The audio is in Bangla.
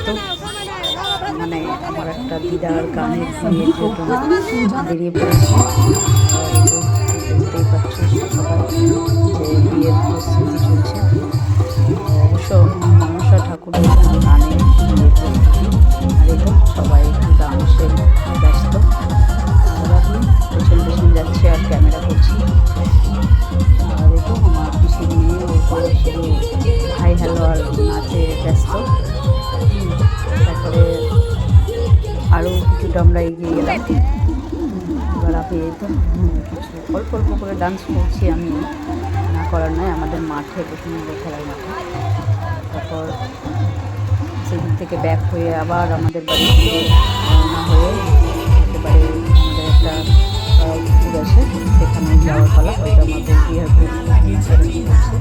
তো মানে আমার একটা দিদার গানের বিয়ের জন্য বেরিয়ে পড়েছি। দেখতেই পাচ্ছ সবাই যে বিয়ের প্রস্তুতি চলছে। অবশ্য মনসা ঠাকুরের গানের বিয়ের প্রস্তুতি, আর এই তো সবাই একটু ডান্সে ব্যস্ত। আর আমি পেছন পেছন যাচ্ছি আর ক্যামেরা করছি। আর এই তো আমার পিসির মেয়ে ওর শুধু হাই হ্যালো আর নাচে ব্যস্ত। তারপরে আরও কিছুটা আমরা এগিয়ে গেলাম। এবার আমি এই তো কিছু অল্প অল্প করে ডান্স করছি, আমি না করার নয়, আমাদের মাঠে প্রথমে খেলার মাঠে। তারপর সেদিক থেকে ব্যাক হয়ে আবার আমাদের বাড়ি থেকে রওনা হয়ে একেবারে আমাদের একটা পুকুর আছে, সেখানে যাওয়ার পালা। ওইটা আমার বৌদি আর বৌদি করছে।